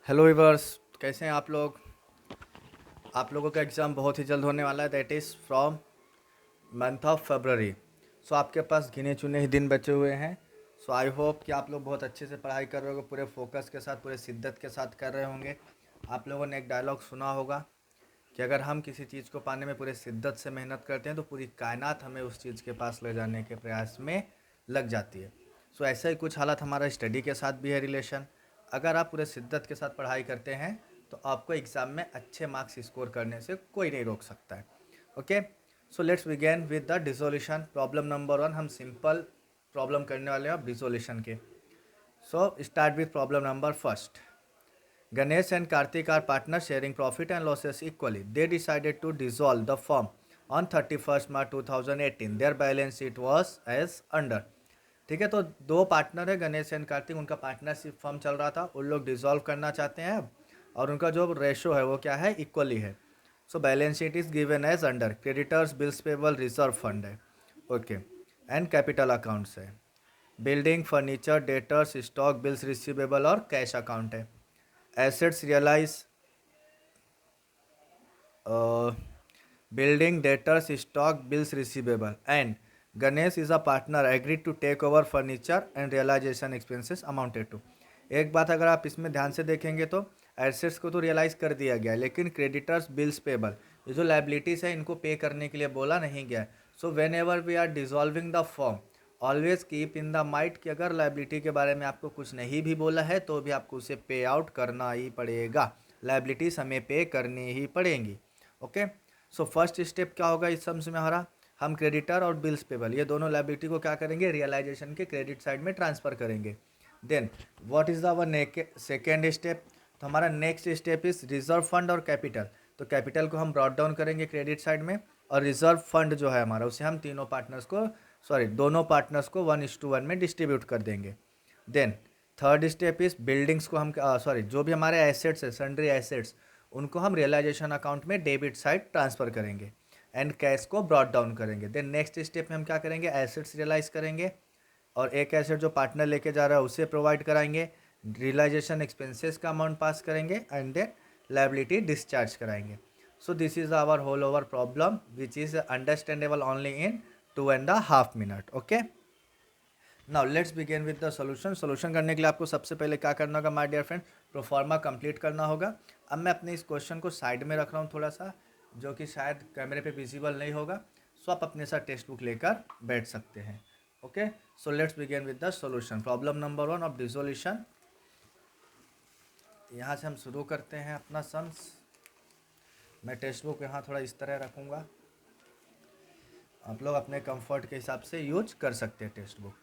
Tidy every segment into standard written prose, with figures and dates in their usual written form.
Hello viewers, कैसे हैं आप लोग। आप लोगों का एग्ज़ाम बहुत ही जल्द होने वाला है, that is from month of February. So आपके पास गिने चुने ही दिन बचे हुए हैं। सो आई होप कि आप लोग बहुत अच्छे से पढ़ाई कर रहे होंगे, पूरे फोकस के साथ, पूरे शिद्दत के साथ कर रहे होंगे। आप लोगों ने एक डायलॉग सुना होगा कि अगर हम किसी चीज़ को पाने में पूरे शिद्दत से मेहनत करते हैं तो पूरी कायनात हमें उस चीज़ के पास ले जाने के प्रयास में लग जाती है। सो ऐसा ही कुछ हालत हमारा स्टडी के साथ भी है रिलेशन। अगर आप पूरे शिद्दत के साथ पढ़ाई करते हैं तो आपको एग्ज़ाम में अच्छे मार्क्स स्कोर करने से कोई नहीं रोक सकता है। Okay, so let's begin with the dissolution. Problem number 1 हम सिंपल प्रॉब्लम करने वाले हैं अब डिसोल्यूशन के। So start with problem number first. Ganesh and Karthik are partners sharing profit and losses equally. They decided to dissolve the firm on 31st March 2018. Their balance sheet was as under. ठीक है, तो दो partner है, Ganesh and Kartik, उनका partnership firm चल रहा था, उन लोग डिसॉल्व करना चाहते हैं अब, और उनका जो रेशो है वो क्या है, इक्वली है। So balance sheet is given as under. Creditors, bills payable, reserve fund है। ओके, एंड कैपिटल अकाउंट्स है। Building, furniture, debtors, stock, bills receivable और कैश अकाउंट है। Assets realise, building, debtors, stock, bills receivable, and Ganesh is a partner agreed to take over furniture and realization expenses amounted to। एक बात अगर आप इसमें ध्यान से देखेंगे तो एसेट्स को तो रियलाइज कर दिया गया है, लेकिन क्रेडिटर्स, बिल्स पेबल, ये जो लाइबिलिटीज़ है इनको पे करने के लिए बोला नहीं गया। So whenever we are dissolving the firm, always keep in the mind कि अगर लाइबिलिटी के बारे में आपको कुछ नहीं भी बोला है तो भी आपको उसे पे आउट करना ही पड़ेगा। लाइबिलिटीज़ हमें पे करनी ही पड़ेंगी। ओके, सो फर्स्ट स्टेप क्या होगा इस सम्स में हमारा, हम क्रेडिटर और बिल्स पेबल ये दोनों लाइबिलिटी को क्या करेंगे, रियलाइजेशन के क्रेडिट साइड में ट्रांसफर करेंगे। Then what is our second step, तो हमारा next step is reserve fund और कैपिटल। तो कैपिटल को हम ब्रॉट डाउन करेंगे क्रेडिट साइड में, और रिजर्व फंड जो है हमारा उसे हम तीनों पार्टनर्स को, सॉरी दोनों पार्टनर्स को 1:1 में डिस्ट्रीब्यूट कर देंगे। Then third step is buildings को हम, सॉरी जो भी हमारे एसेट्स है, सन्ड्री एसेट्स, उनको हम रियलाइजेशन अकाउंट में डेबिट साइड ट्रांसफ़र करेंगे, एंड कैश को ब्रॉट डाउन करेंगे। देन नेक्स्ट स्टेप में हम क्या करेंगे, एसेट्स रियलाइज करेंगे, और एक एसेट जो पार्टनर लेके जा रहा है उसे प्रोवाइड कराएंगे, रियलाइजेशन एक्सपेंसेस का अमाउंट पास करेंगे, एंड देन लाइबिलिटी डिस्चार्ज कराएंगे। So this is our whole over problem which is understandable only in 2.5 minute. Okay, now let's begin with the solution. Solution करने के लिए आपको सबसे पहले क्या करना होगा my dear friend, proforma complete करना होगा। अब मैं अपने इस क्वेश्चन को साइड में रख रहा हूँ थोड़ा सा, जो कि शायद कैमरे पे विजिबल नहीं होगा। सो आप अपने साथ टेक्स्ट बुक लेकर बैठ सकते हैं। Okay, so let's begin with the solution. Problem number 1 of dissolution, यहाँ से हम शुरू करते हैं अपना सम्स। मैं टेक्स्ट बुक यहाँ थोड़ा इस तरह रखूँगा, आप लोग अपने कंफर्ट के हिसाब से यूज कर सकते हैं टेक्स्ट बुक।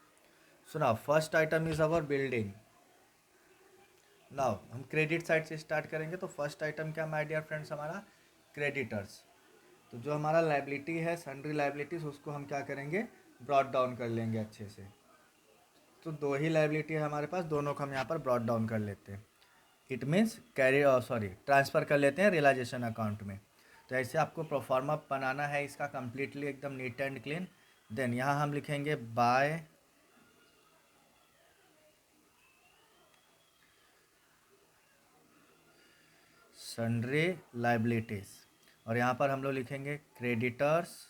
सुना, first item is our building. Now हम क्रेडिट साइड से स्टार्ट करेंगे, तो फर्स्ट आइटम क्या माय डियर फ्रेंड्स, हमारा क्रेडिटर्स। तो जो हमारा लाइबिलिटी है, सन्ड्री लाइबिलिटीज, उसको हम क्या करेंगे, ब्रॉट डाउन कर लेंगे अच्छे से। तो दो ही लाइबिलिटी है हमारे पास, दोनों को हम यहाँ पर ब्रॉट डाउन कर लेते हैं। It means carry, sorry transfer कर लेते हैं रियलाइजेशन अकाउंट में। तो ऐसे आपको प्रोफार्मा बनाना है इसका कम्प्लीटली एकदम नीट एंड क्लीन। देन यहाँ हम लिखेंगे बाय सन्ड्री लाइबिलिटीज़, और यहाँ पर हम लोग लिखेंगे क्रेडिटर्स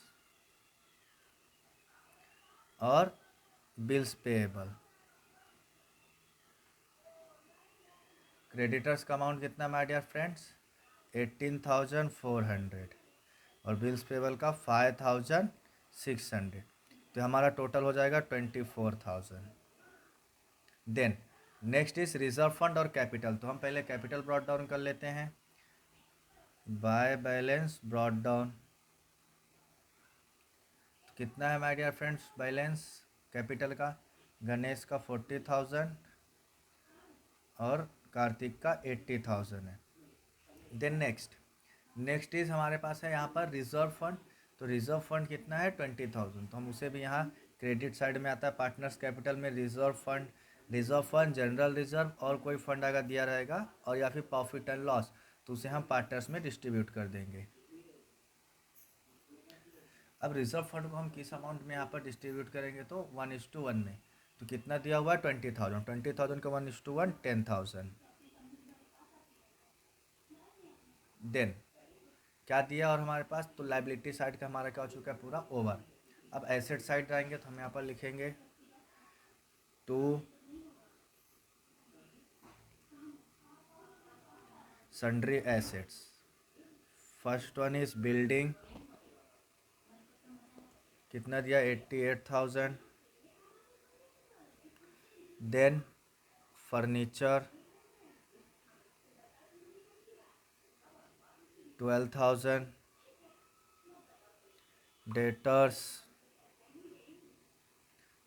और बिल्स पेएबल। क्रेडिटर्स का अमाउंट कितना माय डियर फ्रेंड्स, 18,400, और बिल्स पेएबल का 5,600। तो हमारा टोटल हो जाएगा 24,000। Then next is reserve fund और कैपिटल। तो हम पहले कैपिटल ब्रॉट डाउन कर लेते हैं, बाय बैलेंस ब्रॉट डाउन। तो कितना है my dear friends balance capital का, गणेश का 40,000 और कार्तिक का 80,000 है। देन नेक्स्ट इज हमारे पास है यहाँ पर रिजर्व फंड। तो रिजर्व फंड कितना है, 20,000। तो हम उसे भी यहाँ क्रेडिट साइड में आता है, पार्टनर्स कैपिटल में रिजर्व फंड, जनरल रिजर्व और कोई फंड अगर दिया रहेगा, और या फिर प्रॉफिट एंड लॉस, तो उसे हम पार्टनर्स में डिस्ट्रीब्यूट कर देंगे। अब रिजर्व फंड को हम किस अमाउंट में यहाँ पर डिस्ट्रीब्यूट करेंगे, तो 1:1 में। तो कितना दिया हुआ है, 20,000, 20,000 का 1:1, 10,000। देन क्या दिया और हमारे पास, तो लाइबिलिटी साइड का हमारा क्या हो चुका है पूरा ओवर। अब एसेट साइड जाएंगे तो हम यहाँ पर लिखेंगे to sundry assets. First one is building, कितना दिया 88,000। Then furniture 12,000। Debtors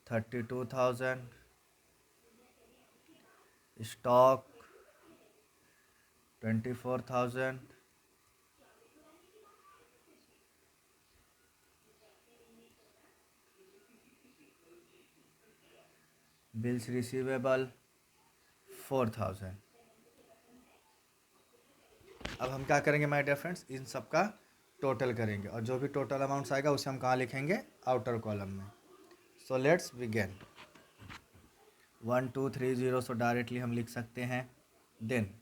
32,000। Stock 24,000। Bills receivable 4,000। अब हम क्या करेंगे माय डियर फ्रेंड्स, इन सब का टोटल करेंगे और जो भी टोटल अमाउंट्स आएगा उसे हम कहाँ लिखेंगे, आउटर कॉलम में। So let's begin. 1 2 3 0, so directly हम लिख सकते हैं। देन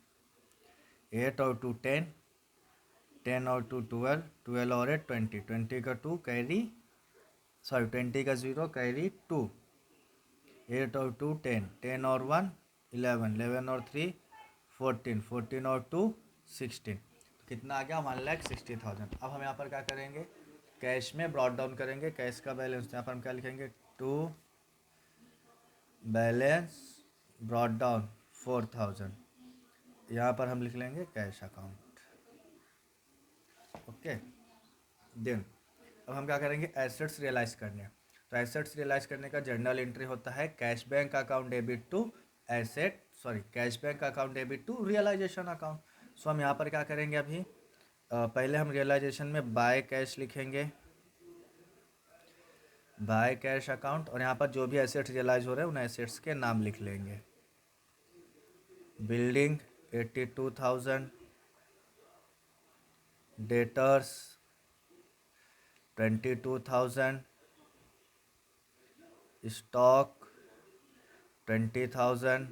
8 और 2 10, 10 और 2 12, 12 और 8 20, 20 का 2 कैरी, सॉरी 20 का 0 कैरी 2, 8 और 2 10, 10 और 1 11, 11 और 3 14, 14 और 2 16। तो कितना आ गया 1,60,000। अब हम यहाँ पर क्या करेंगे, कैश में ब्रॉट डाउन करेंगे। कैश का बैलेंस यहाँ पर हम क्या लिखेंगे, टू बैलेंस ब्रॉट डाउन 4,000। यहाँ पर हम लिख लेंगे कैश अकाउंट। ओके। देन अब हम क्या करेंगे, एसेट्स रियलाइज करने। तो एसेट्स रियलाइज करने का जर्नल एंट्री होता है cash bank account debit to asset, sorry cash bank account debit to realisation account. So हम यहाँ पर क्या करेंगे अभी, पहले हम रियलाइजेशन में बाय कैश लिखेंगे, बाय कैश अकाउंट, और यहाँ पर जो भी एसेट्स रियलाइज हो रहे हैं उन एसेट्स के नाम लिख लेंगे। Building 82,000। Debtors 22,000। Stock 20,000।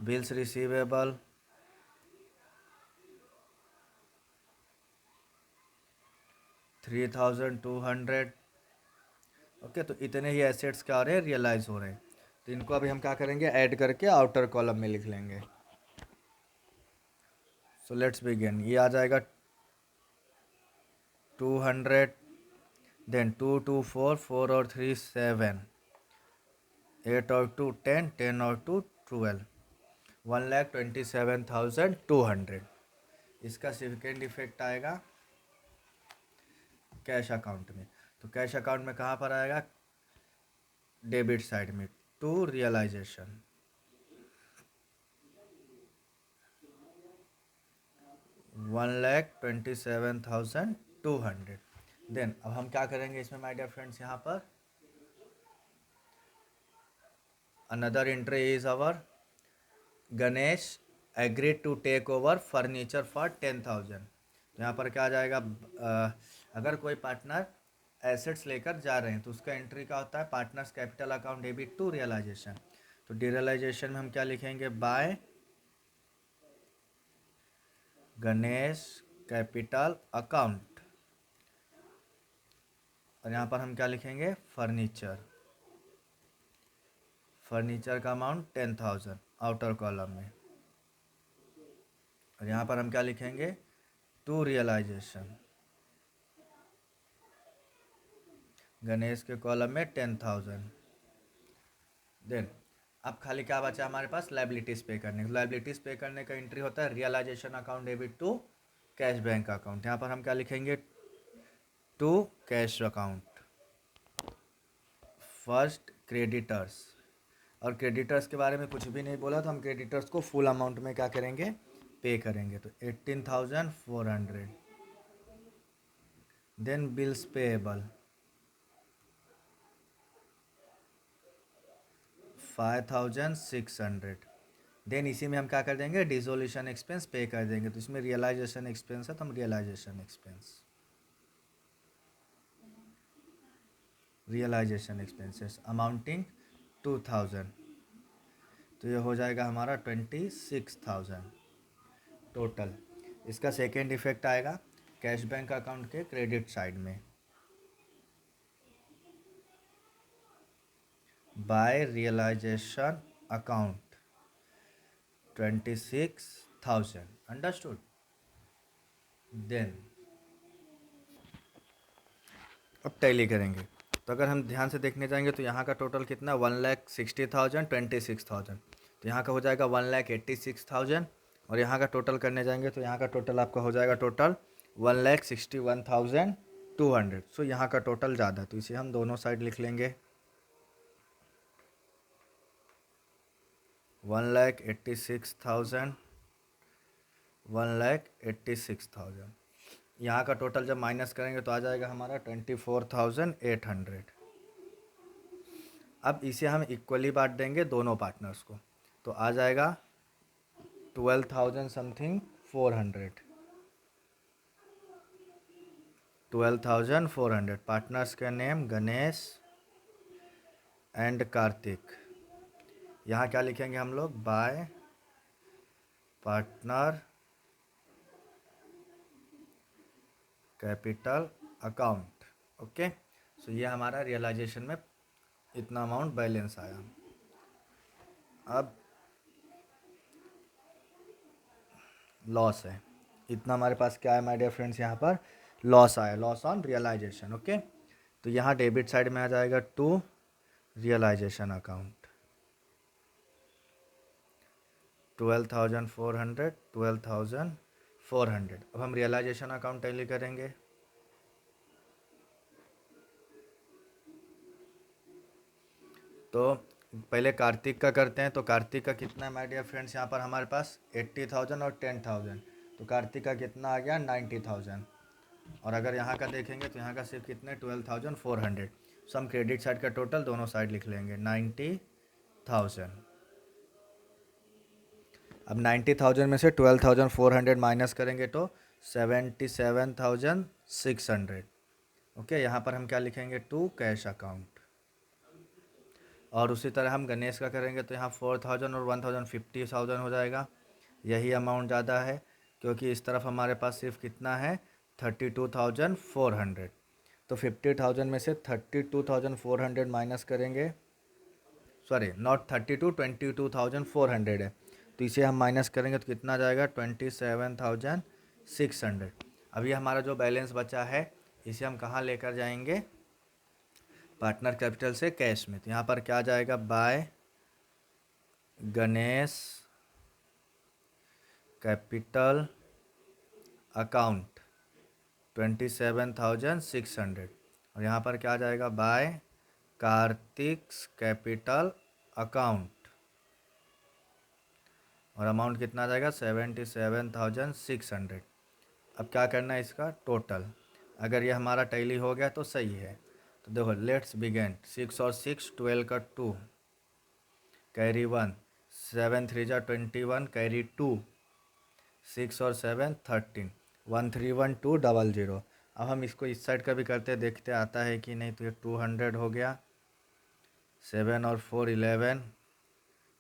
Bills receivable 3,200। Okay, तो इतने ही एसेट्स क्या हो रहे हैं, रियलाइज हो रहे हैं। तो इनको अभी हम क्या करेंगे, ऐड करके आउटर कॉलम में लिख लेंगे। So let's begin. ये आ जाएगा 200। देन 2 2 4, 4 और 3 7, 8 और 2 10, 10 और 2 12, 1,27,200। इसका सिग्निफिकेंट इफेक्ट आएगा कैश अकाउंट में। तो कैश अकाउंट में कहाँ पर आएगा, डेबिट साइड में, टू रियलाइजेशन। 1,27,200। देन अब हम क्या करेंगे इसमें माय डियर फ्रेंड्स, यहाँ पर another entry is our Ganesh agreed to take over furniture for 10,000। तो यहाँ पर क्या आ जाएगा, अगर कोई पार्टनर एसेट्स लेकर जा रहे हैं तो उसका एंट्री क्या होता है, partners capital account debit to realisation. तो डिरियलाइजेशन में हम क्या लिखेंगे, बाय गणेश कैपिटल अकाउंट, और यहाँ पर हम क्या लिखेंगे, फर्नीचर। फर्नीचर का अमाउंट 10,000 आउटर कॉलम में, और यहाँ पर हम क्या लिखेंगे, टू रियलाइजेशन। गणेश के कॉलम में 10,000। देन अब खाली क्या बचा हमारे पास, लाइबिलिटीज पे करने। लाइबिलिटीज पे करने का एंट्री होता है realisation account debit to cash bank account. यहाँ पर हम क्या लिखेंगे, to cash account. First creditors, और क्रेडिटर्स के बारे में कुछ भी नहीं बोला तो हम क्रेडिटर्स को फुल अमाउंट में क्या करेंगे, पे करेंगे। तो 18,400। Then bills payable 5,600। देन इसी में हम क्या कर देंगे, डिसोल्यूशन एक्सपेंस पे कर देंगे। तो इसमें रियलाइजेशन एक्सपेंस है तो हम realisation expense, realisation expenses amounting 2,000। तो ये हो जाएगा हमारा 26,000 टोटल। इसका सेकेंड इफेक्ट आएगा कैश बैंक अकाउंट के क्रेडिट साइड में, by realisation account 26,000, understood. Then अब टैली करेंगे, तो अगर हम ध्यान से देखने जाएंगे तो यहाँ का टोटल कितना 1,60,000 26,000, तो यहाँ का हो जाएगा 1,86,000, और यहाँ का टोटल करने जाएंगे तो यहाँ का टोटल आपका हो जाएगा टोटल 1,61,200। सो यहाँ का टोटल ज़्यादा, तो इसे हम दोनों साइड लिख लेंगे 1,86,000 1,86,000। यहाँ का टोटल जब माइनस करेंगे तो आ जाएगा हमारा 24,800। अब इसे हम इक्वली बांट देंगे दोनों पार्टनर्स को, तो आ जाएगा 12,000 समथिंग 400, 12,400। पार्टनर्स का नेम गणेश एंड कार्तिक। यहाँ क्या लिखेंगे हम लोग, by partner capital account. Okay, so ये हमारा रियलाइजेशन में इतना अमाउंट बैलेंस आया। अब लॉस है, इतना हमारे पास क्या है माय डियर फ्रेंड्स, यहाँ पर लॉस आया, लॉस ऑन रियलाइजेशन। ओके, तो यहाँ डेबिट साइड में आ जाएगा टू रियलाइजेशन अकाउंट 12,400 12,400। अब हम रियलाइजेशन अकाउंट टैली करेंगे, तो पहले कार्तिक का करते हैं। तो कार्तिक का कितना है माय डियर फ्रेंड्स, यहाँ पर हमारे पास 80,000 और 10,000, तो कार्तिक का कितना आ गया 90,000। और अगर यहाँ का देखेंगे तो यहाँ का सिर्फ कितने 12,400। सो हम क्रेडिट साइड का टोटल दोनों साइड लिख लेंगे 90,000। अब 90,000 में से 12,400 माइनस करेंगे तो 77,600। ओके, यहाँ पर हम क्या लिखेंगे, टू कैश अकाउंट। और उसी तरह हम गणेश का करेंगे तो यहाँ 4,000 और 1,000 50,000 हो जाएगा। यही अमाउंट ज़्यादा है क्योंकि इस तरफ हमारे पास सिर्फ कितना है 32,400। तो 50,000 में से 32,400 माइनस करेंगे, सॉरी नॉट 32, 22,400 है, तो इसे हम माइनस करेंगे तो कितना जाएगा 27,600। अभी हमारा जो बैलेंस बचा है इसे हम कहाँ लेकर जाएंगे, पार्टनर कैपिटल से कैश में। तो यहाँ पर क्या जाएगा, बाय गणेश कैपिटल अकाउंट 27,600, और यहाँ पर क्या जाएगा, बाय कार्तिक कैपिटल अकाउंट, और अमाउंट कितना जाएगा 77,600। अब क्या करना है इसका टोटल, अगर ये हमारा टैली हो गया तो सही है। तो देखो लेट्स बिगेन, 6 और 6 12 का 2 कैरी 1, 7 3 जा 21 कैरी 2, 6 और 7 13, 131200। अब हम इसको इस साइड का भी करते देखते आता है कि नहीं, तो ये 200 हो गया, 7 और 4 11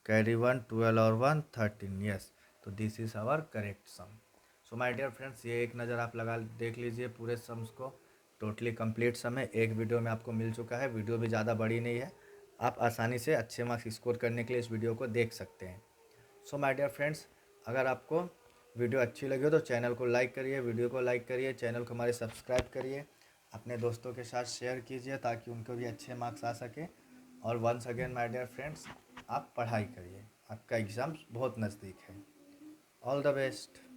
कैरी 1 12 और 1 13, यस। तो this is our correct sum. So my dear friends, ये एक नज़र आप लगा देख लीजिए पूरे सम्स को, टोटली कंप्लीट सम है, एक वीडियो में आपको मिल चुका है। वीडियो भी ज़्यादा बड़ी नहीं है, आप आसानी से अच्छे मार्क्स स्कोर करने के लिए इस वीडियो को देख सकते हैं। सो माय डियर फ्रेंड्स, अगर आपको वीडियो अच्छी लगी हो तो चैनल को लाइक करिए, वीडियो को लाइक करिए, चैनल को हमारे सब्सक्राइब करिए, अपने दोस्तों के साथ शेयर कीजिए ताकि उनको भी अच्छे मार्क्स आ सके। और once again my dear friends, आप पढ़ाई करिए, आपका एग्ज़ाम बहुत नज़दीक है। All the best.